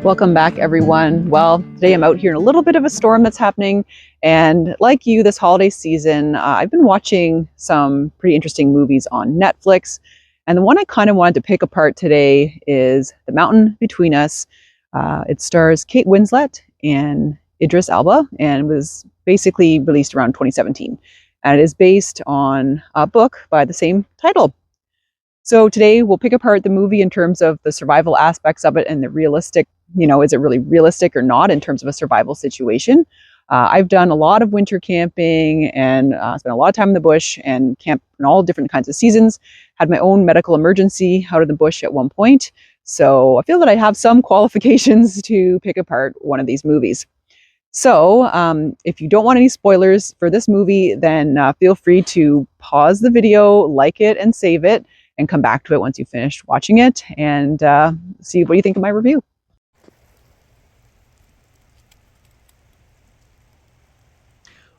Welcome back, everyone. Well, today I'm out here in a little bit of a storm that's happening. And like you, this holiday season, I've been watching some pretty interesting movies on Netflix. And the one I kind of wanted to pick apart today is The Mountain Between Us. It stars Kate Winslet and Idris Alba and was basically released around 2017. And it is based on a book by the same title. So today we'll pick apart the movie in terms of the survival aspects of it and the realistic, is it really realistic or not in terms of a survival situation? I've done a lot of winter camping and spent a lot of time in the bush and camped in all different kinds of seasons. Had my own medical emergency out of the bush at one point. So I feel that I have some qualifications to pick apart one of these movies. So if you don't want any spoilers for this movie, then feel free to pause the video, like it, and save it, and come back to it once you've finished watching it and see what you think of my review.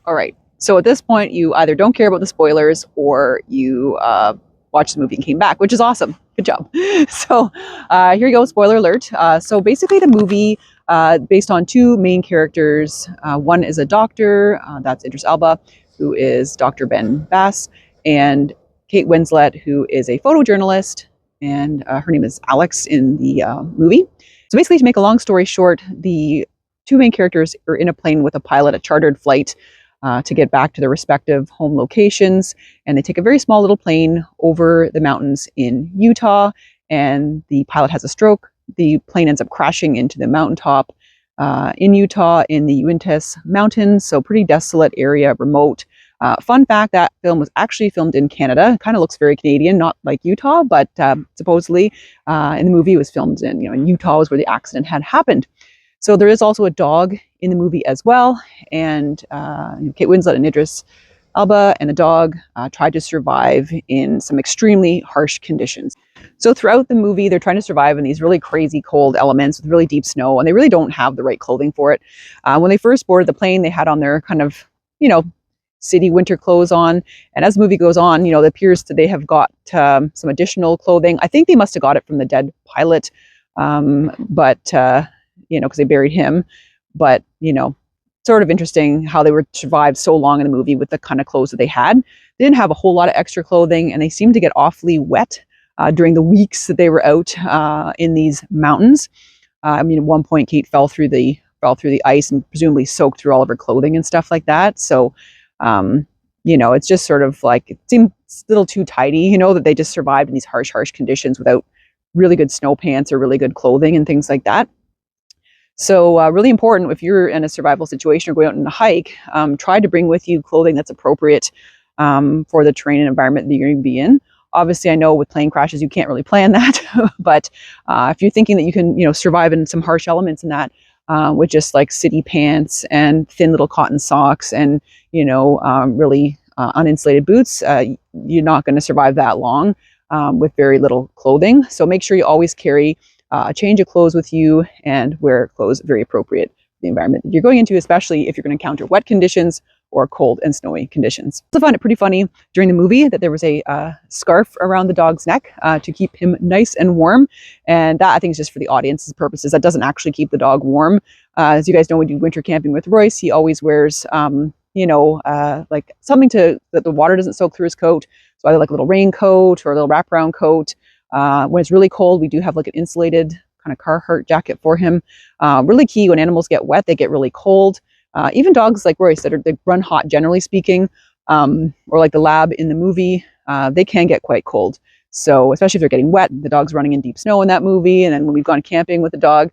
All right, so at this point, you either don't care about the spoilers or you watched the movie and came back, which is awesome. Good job. So here you go, spoiler alert. So basically the movie, based on two main characters. One is a doctor, that's Idris Alba, who is Dr. Ben Bass, and Kate Winslet, who is a photojournalist, and her name is Alex in the movie. So basically, to make a long story short, the two main characters are in a plane with a pilot, a chartered flight, to get back to their respective home locations. And they take a very small little plane over the mountains in Utah, and the pilot has a stroke. The plane ends up crashing into the mountaintop in Utah in the Winslet Mountains, so pretty desolate area, remote. Fun fact, that film was actually filmed in Canada. It kind of looks very Canadian, not like Utah, but supposedly in the movie it was filmed in Utah was where the accident had happened. So there is also a dog in the movie as well. And Kate Winslet and Idris Alba and the dog tried to survive in some extremely harsh conditions. So throughout the movie, they're trying to survive in these really crazy cold elements with really deep snow, and they really don't have the right clothing for it. When they first boarded the plane, they had on their kind of, city winter clothes on. And as the movie goes on, it appears that they have got some additional clothing. I think they must have got it from the dead pilot, but because they buried him. But, sort of interesting how they were survived so long in the movie with the kind of clothes that they had. They didn't have a whole lot of extra clothing, and they seemed to get awfully wet during the weeks that they were out in these mountains. At one point, Kate fell through the ice and presumably soaked through all of her clothing and stuff like that. So, it's just sort of like, it seemed a little too tidy, that they just survived in these harsh conditions without really good snow pants or really good clothing and things like that. So really important if you're in a survival situation or going out on a hike, try to bring with you clothing that's appropriate for the terrain and environment that you're going to be in. Obviously, I know with plane crashes, you can't really plan that, but if you're thinking that you can, survive in some harsh elements in that, with just like city pants and thin little cotton socks and, really uninsulated boots, you're not going to survive that long with very little clothing. So make sure you always carry a change of clothes with you and wear clothes very appropriate for the environment you're going into, especially if you're going to encounter wet conditions or cold and snowy conditions. I also found it pretty funny during the movie that there was a scarf around the dog's neck to keep him nice and warm. And that, I think, is just for the audience's purposes. That doesn't actually keep the dog warm. As you guys know, we do winter camping with Royce. He always wears, like something that the water doesn't soak through his coat. So either like a little raincoat or a little wraparound coat. When it's really cold, we do have like an insulated kind of Carhartt jacket for him. Really key when animals get wet, they get really cold. Even dogs like Royce they run hot, generally speaking, or like the lab in the movie, they can get quite cold. So especially if they're getting wet, the dog's running in deep snow in that movie. And then when we've gone camping with the dog,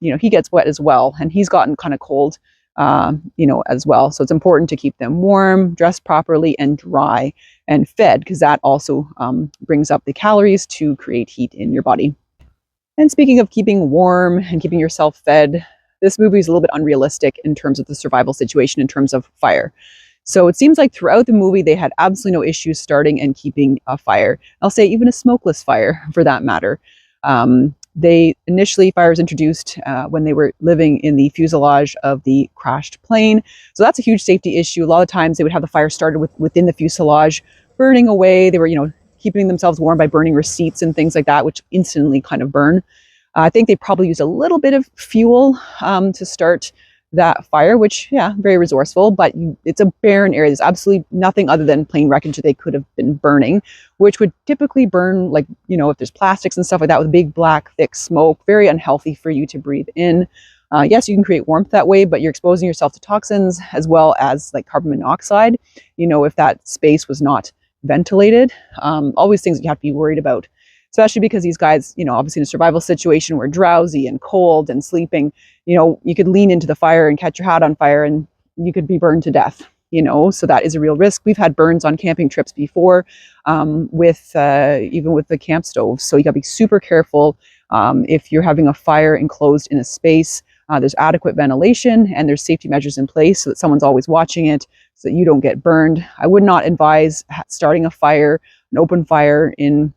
he gets wet as well. And he's gotten kind of cold, as well. So it's important to keep them warm, dressed properly, and dry and fed, because that also brings up the calories to create heat in your body. And speaking of keeping warm and keeping yourself fed, this movie is a little bit unrealistic in terms of the survival situation in terms of fire. So it seems like throughout the movie, they had absolutely no issues starting and keeping a fire. I'll say even a smokeless fire for that matter. Fire was introduced when they were living in the fuselage of the crashed plane. So that's a huge safety issue. A lot of times they would have the fire started within the fuselage, burning away. They were, keeping themselves warm by burning receipts and things like that, which instantly kind of burn. I think they probably used a little bit of fuel to start that fire, which, yeah, very resourceful, but it's a barren area. There's absolutely nothing other than plain wreckage that they could have been burning, which would typically burn, like, if there's plastics and stuff like that, with big, black, thick smoke, very unhealthy for you to breathe in. Yes, you can create warmth that way, but you're exposing yourself to toxins as well as like carbon monoxide, if that space was not ventilated. All these things that you have to be worried about, especially because these guys, obviously in a survival situation, were drowsy and cold and sleeping. You could lean into the fire and catch your hat on fire and you could be burned to death, so that is a real risk. We've had burns on camping trips before, with even with the camp stoves. So you gotta be super careful if you're having a fire enclosed in a space. There's adequate ventilation and there's safety measures in place so that someone's always watching it so that you don't get burned. I would not advise starting a fire, an open fire in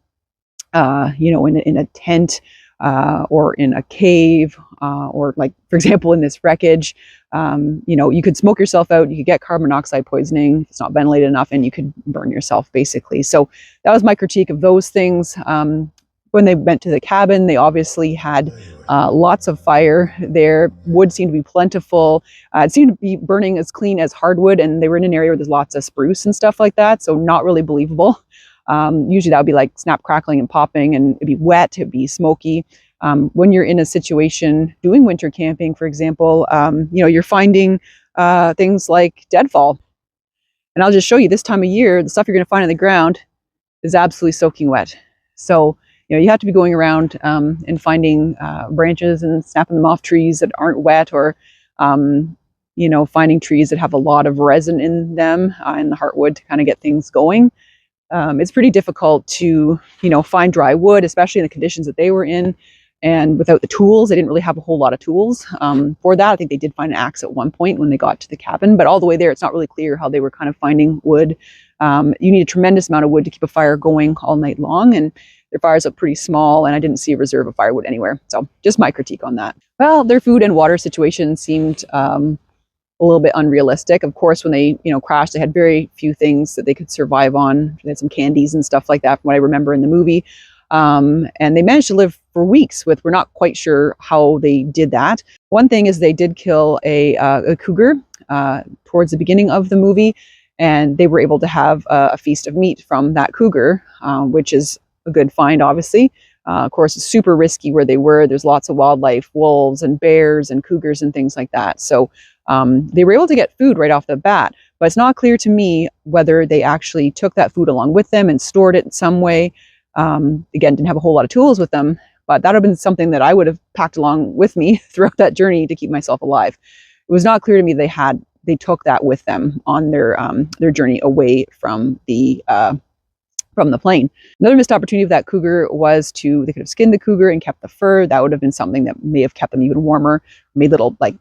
a tent or in a cave, or like, for example, in this wreckage. You could smoke yourself out, you could get carbon monoxide poisoning if it's not ventilated enough, and you could burn yourself, basically. So that was my critique of those things. When they went to the cabin, they obviously had lots of fire there. Wood seemed to be plentiful. It seemed to be burning as clean as hardwood, and they were in an area where there's lots of spruce and stuff like that, so not really believable. Usually that would be like snap, crackling, and popping, and it'd be wet, it'd be smoky. When you're in a situation doing winter camping, for example, you're finding things like deadfall. And I'll just show you, this time of year, the stuff you're going to find on the ground is absolutely soaking wet. So, you have to be going around and finding branches and snapping them off trees that aren't wet, or, finding trees that have a lot of resin in them and the heartwood to kind of get things going. It's pretty difficult to, find dry wood, especially in the conditions that they were in. And without the tools, they didn't really have a whole lot of tools for that. I think they did find an axe at one point when they got to the cabin, but all the way there, it's not really clear how they were kind of finding wood. You need a tremendous amount of wood to keep a fire going all night long, and their fires look pretty small, and I didn't see a reserve of firewood anywhere. So just my critique on that. Well, their food and water situation seemed a little bit unrealistic. Of course, when they, crashed, they had very few things that they could survive on. They had some candies and stuff like that from what I remember in the movie. And they managed to live for weeks with, we're not quite sure how they did that. One thing is they did kill a cougar towards the beginning of the movie, and they were able to have a feast of meat from that cougar, which is a good find, obviously. Of course, it's super risky where they were. There's lots of wildlife, wolves and bears and cougars and things like that. So they were able to get food right off the bat, but it's not clear to me whether they actually took that food along with them and stored it in some way. Again, didn't have a whole lot of tools with them, but that would have been something that I would have packed along with me throughout that journey to keep myself alive. It was not clear to me they took that with them on their journey away from the plane. Another missed opportunity of that cougar was they could have skinned the cougar and kept the fur. That would have been something that may have kept them even warmer, made little, like,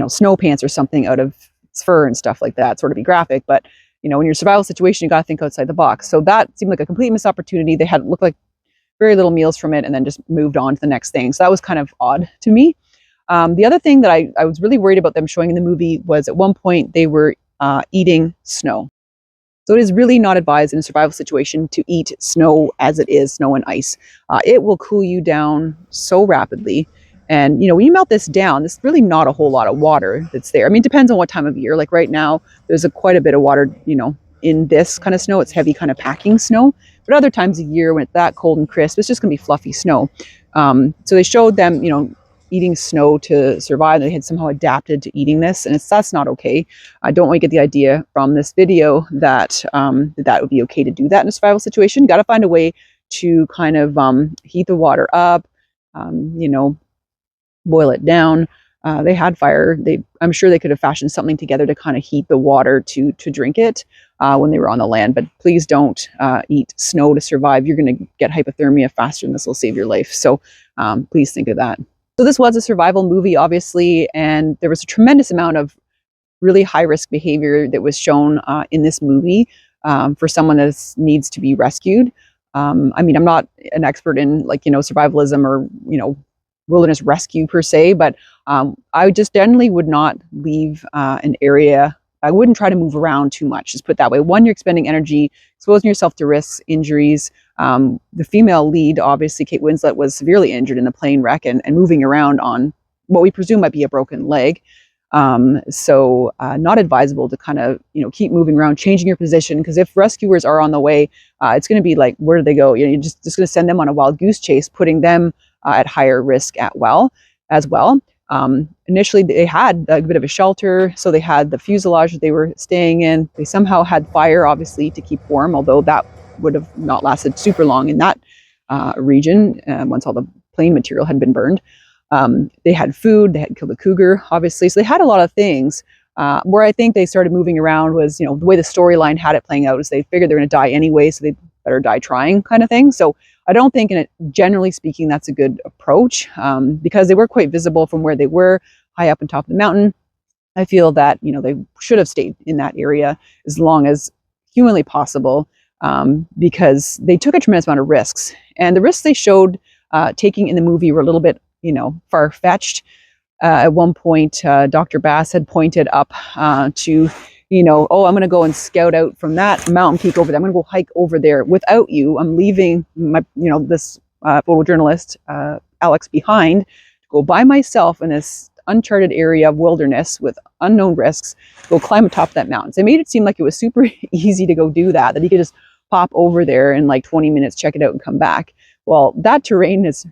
snow pants or something out of its fur and stuff like that, sort of be graphic. But, when you're in a survival situation, you got to think outside the box. So that seemed like a complete missed opportunity. They had looked like very little meals from it and then just moved on to the next thing. So that was kind of odd to me. The other thing that I was really worried about them showing in the movie was at one point they were eating snow. So it is really not advised in a survival situation to eat snow as it is, snow and ice. It will cool you down so rapidly. And, when you melt this down, there's really not a whole lot of water that's there. I mean, it depends on what time of year. Like right now, there's quite a bit of water, in this kind of snow. It's heavy kind of packing snow. But other times of year when it's that cold and crisp, it's just going to be fluffy snow. So they showed them, eating snow to survive. They had somehow adapted to eating this, and that's not okay. I don't want to get the idea from this video that that would be okay to do that in a survival situation. You got to find a way to kind of heat the water up, boil it down. They had fire. I'm sure they could have fashioned something together to kind of heat the water to drink it when they were on the land. But please don't eat snow to survive. You're going to get hypothermia faster than this will save your life. So please think of that. So this was a survival movie, obviously, and there was a tremendous amount of really high-risk behavior that was shown in this movie for someone that needs to be rescued. I mean, I'm not an expert in survivalism or wilderness rescue per se, but I just generally would not leave an area. I wouldn't try to move around too much. Just put it that way. One, you're expending energy, exposing yourself to risks, injuries. The female lead, obviously Kate Winslet, was severely injured in the plane wreck and moving around on what we presume might be a broken leg. So not advisable to kind of, keep moving around, changing your position, because if rescuers are on the way, it's going to be like, where do they go? You're just going to send them on a wild goose chase, putting them at higher risk as well. Initially, they had a bit of a shelter, so they had the fuselage that they were staying in. They somehow had fire, obviously, to keep warm, although that would have not lasted super long in that region once all the plane material had been burned. They had food, they had killed a cougar, obviously, so they had a lot of things. Where I think they started moving around was, the way the storyline had it playing out is they figured they're going to die anyway, so they better die trying, kind of thing. So I don't think, generally speaking, that's a good approach, because they were quite visible from where they were, high up on top of the mountain. I feel that, they should have stayed in that area as long as humanly possible, because they took a tremendous amount of risks. And the risks they showed taking in the movie were a little bit, far-fetched. At one point, Dr. Bass had pointed up to, oh, I'm going to go and scout out from that mountain peak over there. I'm going to go hike over there without you. I'm leaving my, this photojournalist, Alex, behind to go by myself in this uncharted area of wilderness with unknown risks, go climb atop that mountain. So they made it seem like it was super easy to go do that he could just pop over there in like 20 minutes, check it out, and come back. Well, that terrain is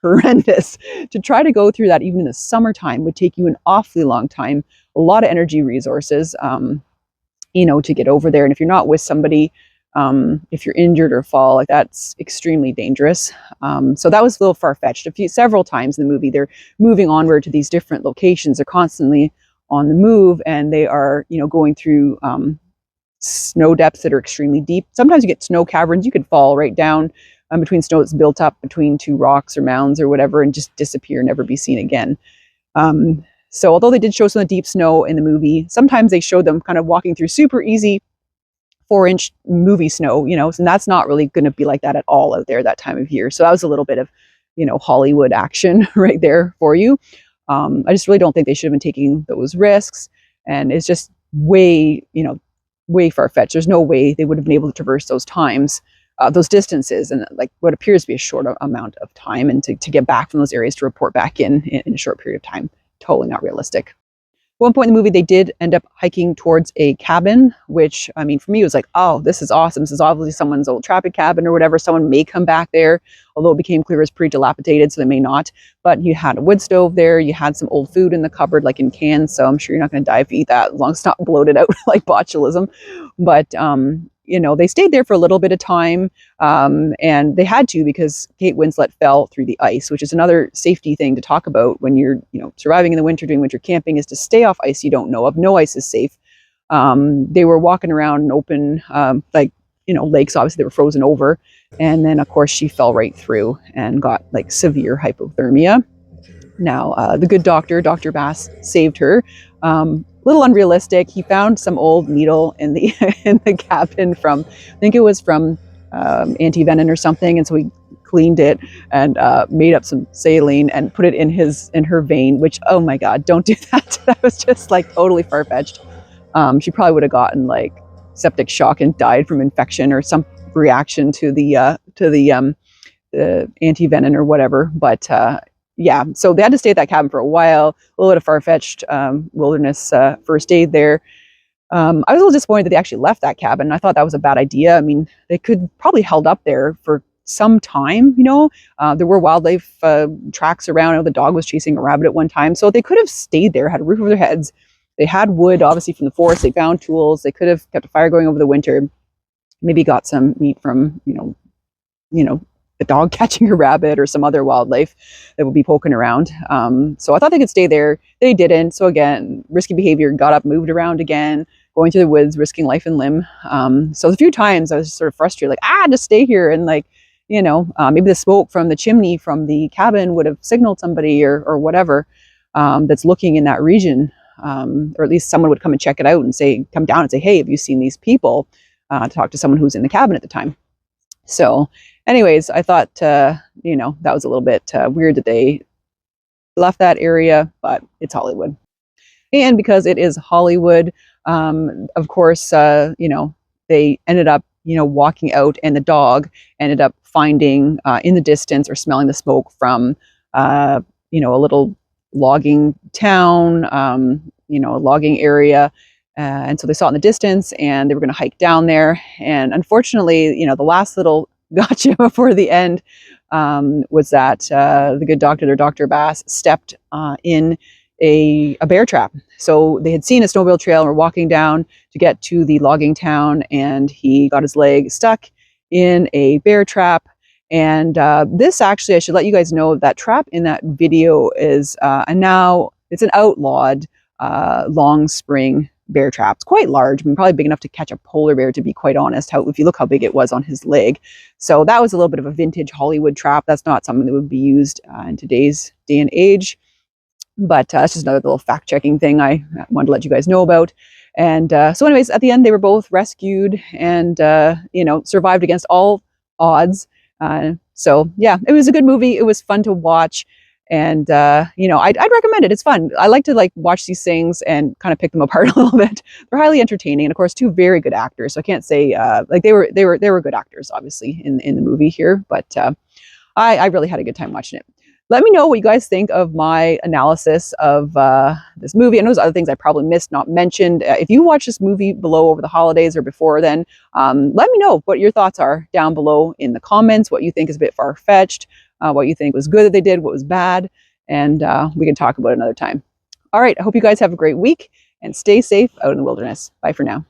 horrendous. To try to go through that even in the summertime would take you an awfully long time, a lot of energy resources, to get over there. And if you're not with somebody, if you're injured or fall, like, that's extremely dangerous. So that was a little far-fetched. Several times in the movie, they're moving onward to these different locations. They're constantly on the move, and they are, going through snow depths that are extremely deep. Sometimes you get snow caverns. You could fall right down between snow that's built up between two rocks or mounds or whatever, and just disappear, never be seen again. So although they did show some of the deep snow in the movie, sometimes they showed them kind of walking through super easy 4-inch movie snow, and that's not really going to be like that at all out there that time of year. So that was a little bit of, Hollywood action right there for you. I just really don't think they should have been taking those risks, and it's just way far-fetched. There's no way they would have been able to traverse those distances, and like what appears to be a short amount of time, and to get back from those areas to report back in a short period of time. Totally not realistic. At one point in the movie, they did end up hiking towards a cabin, which, I mean, for me, it was like, oh, this is awesome. This is obviously someone's old trapping cabin or whatever. Someone may come back there, although it became clear it was pretty dilapidated, so they may not. But you had a wood stove there. You had some old food in the cupboard, like in cans, so I'm sure you're not going to die if you eat that, as long as it's not bloated out like botulism. But, they stayed there for a little bit of time, and they had to, because Kate Winslet fell through the ice, which is another safety thing to talk about when you're, surviving in the winter, doing winter camping, is to stay off ice you don't know of. No ice is safe. They were walking around in open, lakes. Obviously, they were frozen over. And then, of course, she fell right through and got like severe hypothermia. Now, the good doctor, Dr. Bass, saved her. Little unrealistic. He found some old needle in the in the cabin from, I think it was from anti-venin or something, and so he cleaned it and made up some saline and put it in her vein. Which, oh my God, don't do that. That was just like totally far-fetched. She probably would have gotten like septic shock and died from infection or some reaction to the anti-venin or whatever. But yeah, so they had to stay at that cabin for a while. A little bit of far-fetched wilderness first aid there. I was a little disappointed that they actually left that cabin. I thought that was a bad idea. I mean, they could probably held up there for some time, There were wildlife tracks around. I know the dog was chasing a rabbit at one time. So they could have stayed there, had a roof over their heads. They had wood, obviously, from the forest. They found tools. They could have kept a fire going over the winter. Maybe got some meat from, a dog catching a rabbit or some other wildlife that would be poking around. So I thought they could stay there. They didn't. So again, risky behavior, got up, moved around again, going through the woods, risking life and limb. So a few times I was sort of frustrated, like, just stay here. And like, maybe the smoke from the chimney from the cabin would have signaled somebody or whatever that's looking in that region. Or at least someone would come and check it out and come down and say, hey, have you seen these people? To talk to someone who's in the cabin at the time. So anyways, I thought, that was a little bit weird that they left that area, but it's Hollywood. And because it is Hollywood, of course, they ended up walking out, and the dog ended up finding in the distance or smelling the smoke from a little logging town, a logging area. And so they saw it in the distance, and they were going to hike down there. And unfortunately, the last little gotcha before the end was that the good doctor, their Dr. Bass, stepped in a bear trap. So they had seen a snowmobile trail and were walking down to get to the logging town, and he got his leg stuck in a bear trap. And this actually, I should let you guys know, that trap in that video is, and now it's an outlawed long spring bear trap. It's quite large. I mean, probably big enough to catch a polar bear, to be quite honest, if you look how big it was on his leg. So that was a little bit of a vintage Hollywood trap. That's not something that would be used in today's day and age. But that's just another little fact-checking thing I wanted to let you guys know about. And so anyways, at the end, they were both rescued and, survived against all odds. So yeah, it was a good movie. It was fun to watch. And, I'd recommend it. It's fun. I like to watch these things and kind of pick them apart a little bit. They're highly entertaining. And of course, two very good actors. So I can't say, they were good actors, obviously, in the movie here. But I really had a good time watching it. Let me know what you guys think of my analysis of this movie. And those other things I probably missed, not mentioned. If you watch this movie below over the holidays or before then, let me know what your thoughts are down below in the comments, what you think is a bit far-fetched, what you think was good that they did, what was bad, and we can talk about it another time. All right, I hope you guys have a great week and stay safe out in the wilderness. Bye for now.